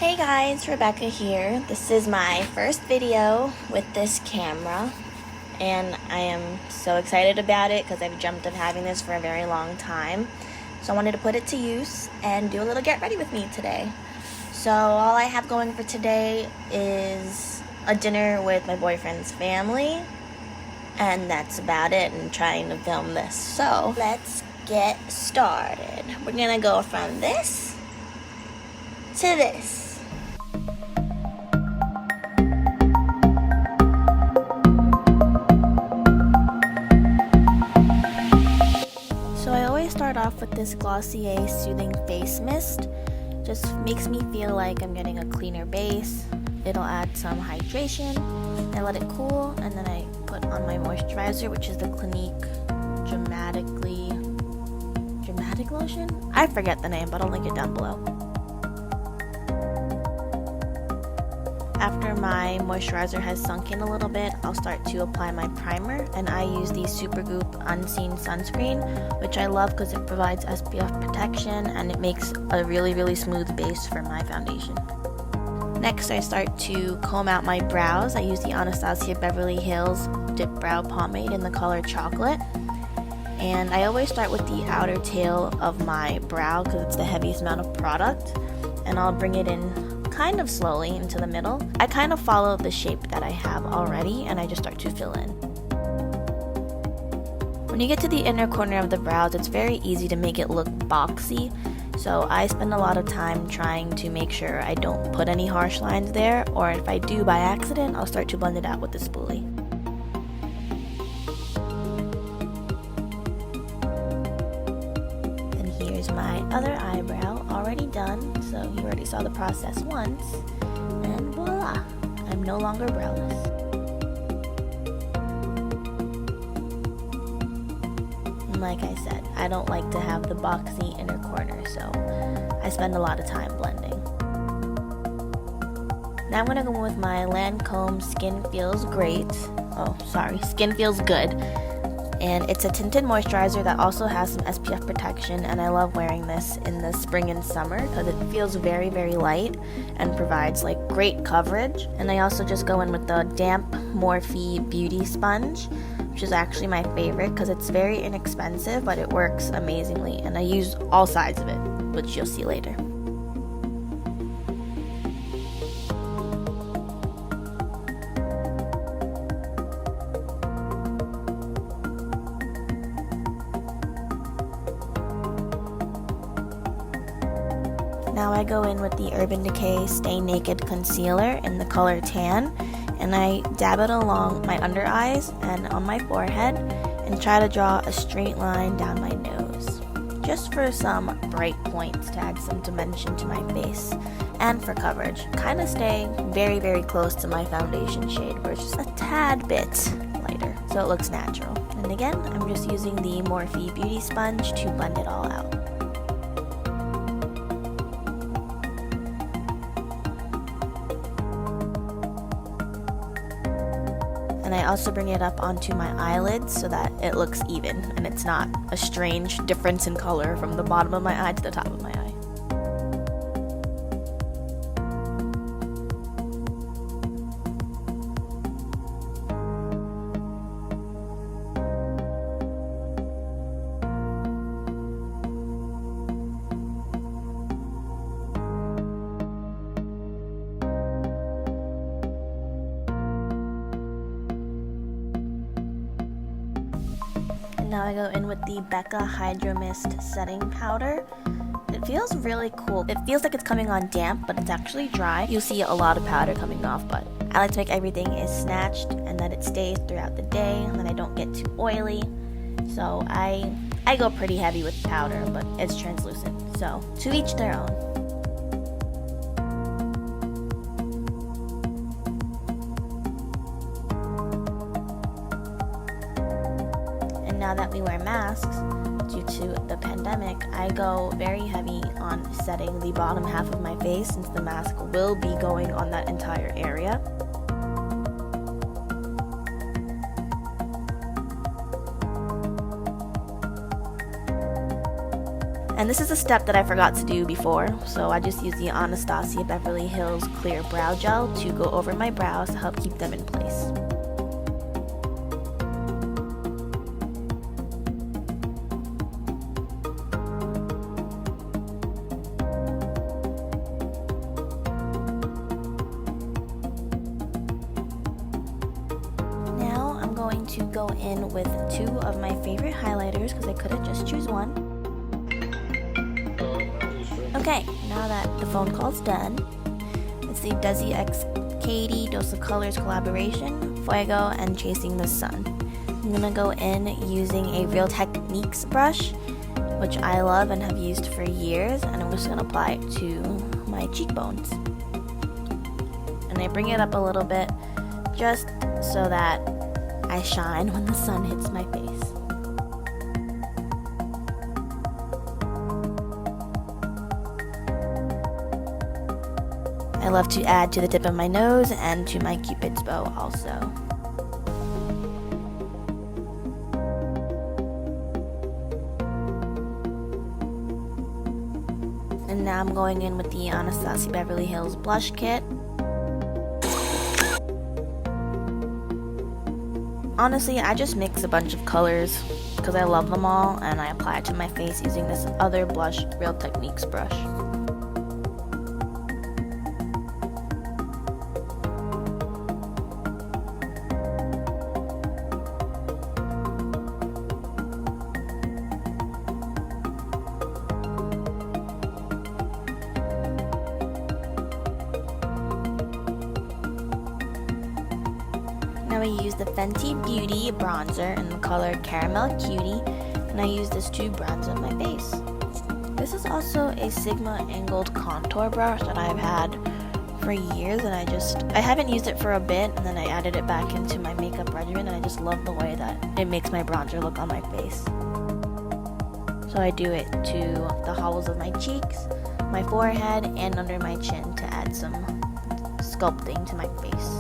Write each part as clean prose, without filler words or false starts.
Hey guys, Rebecca here. This is my first video with this camera and I am so excited about it because I've dreamt of having this for a very long time. So I wanted to put it to use and do a little get ready with me today. So all I have going for today is a dinner with my boyfriend's family and that's about it, and trying to film this. So let's get started. We're gonna go from this to this. So I always start off with this Glossier Soothing Face Mist. Just makes me feel like I'm getting a cleaner base. It'll add some hydration. I let it cool and then I put on my moisturizer, which is the Clinique Dramatic Lotion? I forget the name, but I'll link it down below. After my moisturizer has sunk in a little bit, I'll start to apply my primer, and I use the Supergoop Unseen Sunscreen, which I love because it provides SPF protection and it makes a really smooth base for my foundation. Next, I start to comb out my brows. I use the Anasazi Beverly Hills Dipbrow Pomade in the color Chocolate. And I always start with the outer tail of my brow because it's the heaviest amount of product. And I'll bring it in kind of slowly into the middle. I kind of follow the shape that I have already and I just start to fill in. When you get to the inner corner of the brows, it's very easy to make it look boxy. So I spend a lot of time trying to make sure I don't put any harsh lines there, or if I do by accident, I'll start to blend it out with the spoolie. And here's my other eyebrow already done, so you already saw the process once, and voila, I'm no longer browless. And like I said, I don't like to have the boxy inner corner, so I spend a lot of time blending. Now I'm going to go with my Lancome Skin Feels Good. And it's a tinted moisturizer that also has some SPF protection, and I love wearing this in the spring and summer because it feels very light and provides like great coverage. And I also just go in with the damp MUFE beauty sponge, which is actually my favorite because it's very inexpensive, but it works amazingly, and I use all sides of it, which you'll see later. Now I go in with the Urban Decay Stay Naked Concealer in the color Tan, and I dab it along my under eyes and on my forehead and try to draw a straight line down my nose, just for some bright points to add some dimension to my face and for coverage. Kind of stay very close to my foundation shade, where it's just a tad bit lighter so it looks natural. And again, I'm just using the MUFE beauty sponge to blend it all out. And I also bring it up onto my eyelids so that it looks even and it's not a strange difference in color from the bottom of my eye to the top of my eye. Now I go in with the Becca Hydra-Mist setting powder. It feels really cool. It feels like it's coming on damp, but it's actually dry. You'll see a lot of powder coming off, but I like to make everything is snatched and that it stays throughout the day and that I don't get too oily. So I go pretty heavy with powder, but it's translucent. So to each their own. Now that we wear masks due to the pandemic, I go very heavy on setting the bottom half of my face since the mask will be going on that entire area. And this is a step that I forgot to do before, so I just use the Anasazi Beverly Hills Clear Brow Gel to go over my brows to help keep them in place. Now I'm going to go in with two of my favorite highlighters because I couldn't just choose one. Okay, now that the phone call's done, it's the Desi x Katy Dose of Colors collaboration, Fuego, and Chasing the Sun. I'm gonna go in using a Real Techniques brush, which I love and have used for years, and I'm just gonna apply it to my cheekbones. And I bring it up a little bit just so that I shine when the sun hits my face. I love to add to the tip of my nose and to my Cupid's bow also. And now I'm going in with the Anasazi Beverly Hills Blush Kit. Honestly, I just mix a bunch of colors because I love them all, and I apply it to my face using this other blush Real Techniques brush. Now I use the Fenty Beauty bronzer in the color Caramel Cutie, and I use this to bronze up my face. This is also a Sigma angled contour brush that I've had for years, and I haven't used it for a bit, and then I added it back into my makeup regimen, and I just love the way that it makes my bronzer look on my face. So I do it to the hollows of my cheeks, my forehead, and under my chin to add some sculpting to my face.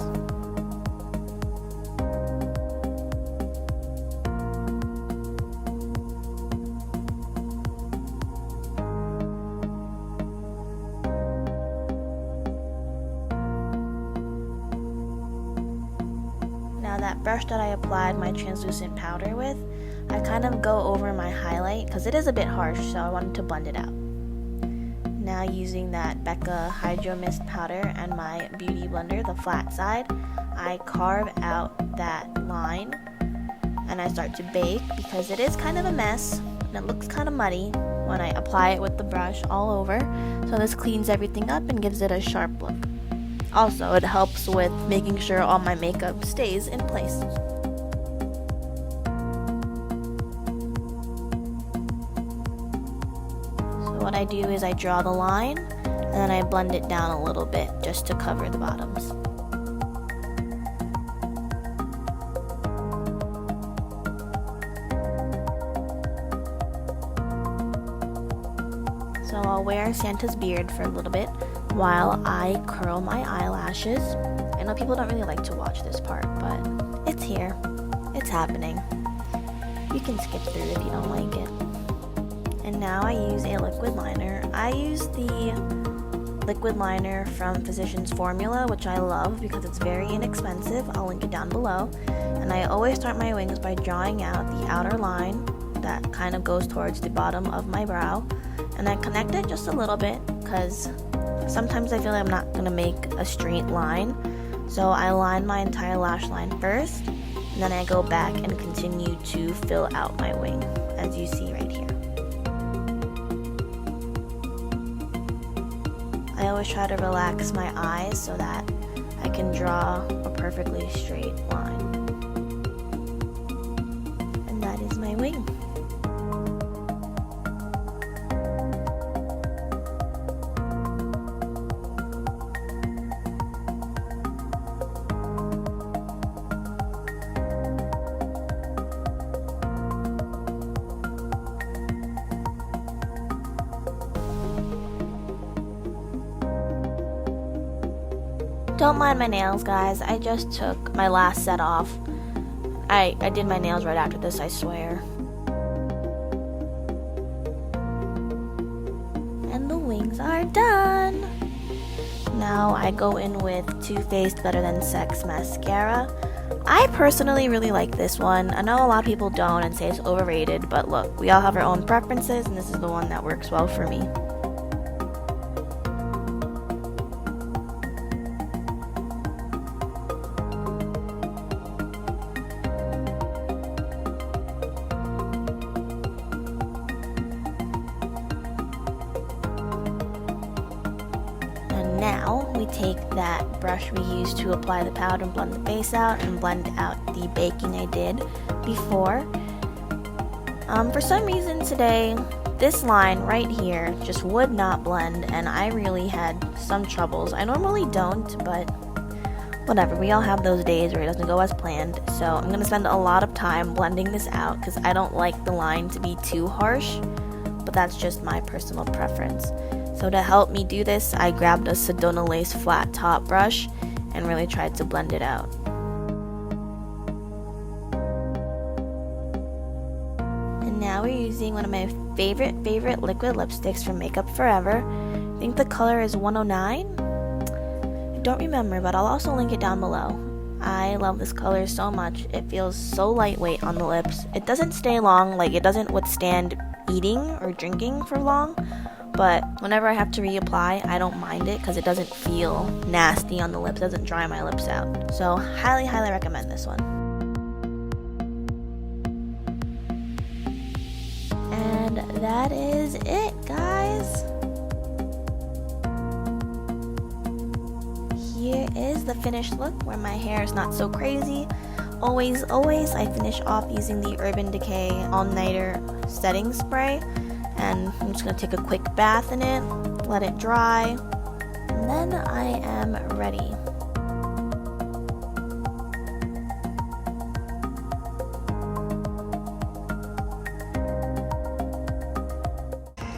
Now that brush that I applied my translucent powder with, I kind of go over my highlight because it is a bit harsh, so I wanted to blend it out. Now using that Becca Hydra-Mist powder and my beauty blender, the flat side, I carve out that line and I start to bake because it is kind of a mess and it looks kind of muddy when I apply it with the brush all over. So this cleans everything up and gives it a sharp look. Also, it helps with making sure all my makeup stays in place. So what I do is I draw the line and then I blend it down a little bit just to cover the bottoms. So I'll wear Santa's beard for a little bit while I curl my eyelashes. I know people don't really like to watch this part, but it's here. It's happening. You can skip through if you don't like it. And now I use a liquid liner. I use the liquid liner from Physicians Formula, which I love because it's very inexpensive. I'll link it down below. And I always start my wings by drawing out the outer line that kind of goes towards the bottom of my brow. And I connect it just a little bit because sometimes I feel like I'm not going to make a straight line. So I line my entire lash line first, and then I go back and continue to fill out my wing, as you see right here. I always try to relax my eyes so that I can draw a perfectly straight line. And that is my wing. Don't mind my nails, guys. I just took my last set off. I did my nails right after this, I swear. done. Now I go in with Too Faced Better Than Sex Mascara. I personally really like this one. I know a lot of people don't and say it's overrated, but look, we all have our own preferences, and this is the one that works well for me. Now we take that brush we used to apply the powder and blend the base out and blend out the baking I did before. For some reason today, this line right here just would not blend, and I really had some troubles. I normally don't, but whatever. We all have those days where it doesn't go as planned. So I'm going to spend a lot of time blending this out because I don't like the line to be too harsh, but that's just my personal preference. So to help me do this, I grabbed a Sedona Lace flat top brush and really tried to blend it out. And now we're using one of my favorite liquid lipsticks from Makeup Forever. I think the color is 109. I don't remember, but I'll also link it down below. I love this color so much. It feels so lightweight on the lips. It doesn't stay long, like it doesn't withstand eating or drinking for long. But whenever I have to reapply, I don't mind it because it doesn't feel nasty on the lips. It doesn't dry my lips out. So highly recommend this one. And that is it, guys. Here is the finished look where my hair is not so crazy. Always, I finish off using the Urban Decay All Nighter Setting Spray. And I'm just going to take a quick bath in it, let it dry, and then I am ready.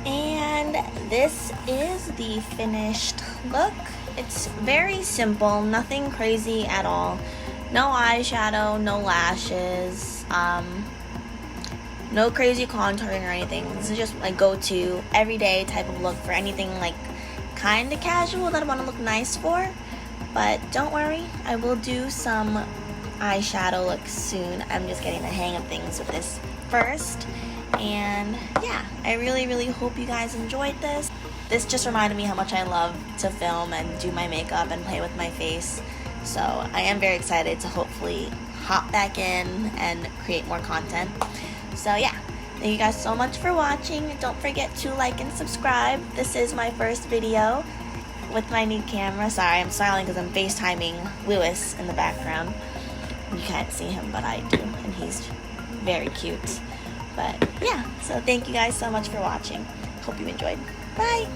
And this is the finished look. It's very simple, nothing crazy at all. No eyeshadow, no lashes, no crazy contouring or anything. This is just my go-to everyday type of look for anything like kind of casual that I want to look nice for. But don't worry, I will do some eyeshadow looks soon. I'm just getting the hang of things with this first. And yeah, I really hope you guys enjoyed this. This just reminded me how much I love to film and do my makeup and play with my face. So I am very excited to hopefully hop back in and create more content. So yeah, thank you guys so much for watching. Don't forget to like and subscribe. This is my first video with my new camera. Sorry, I'm smiling because I'm FaceTiming Lewis in the background. You can't see him, but I do, and he's very cute. But yeah, so thank you guys so much for watching. Hope you enjoyed. Bye!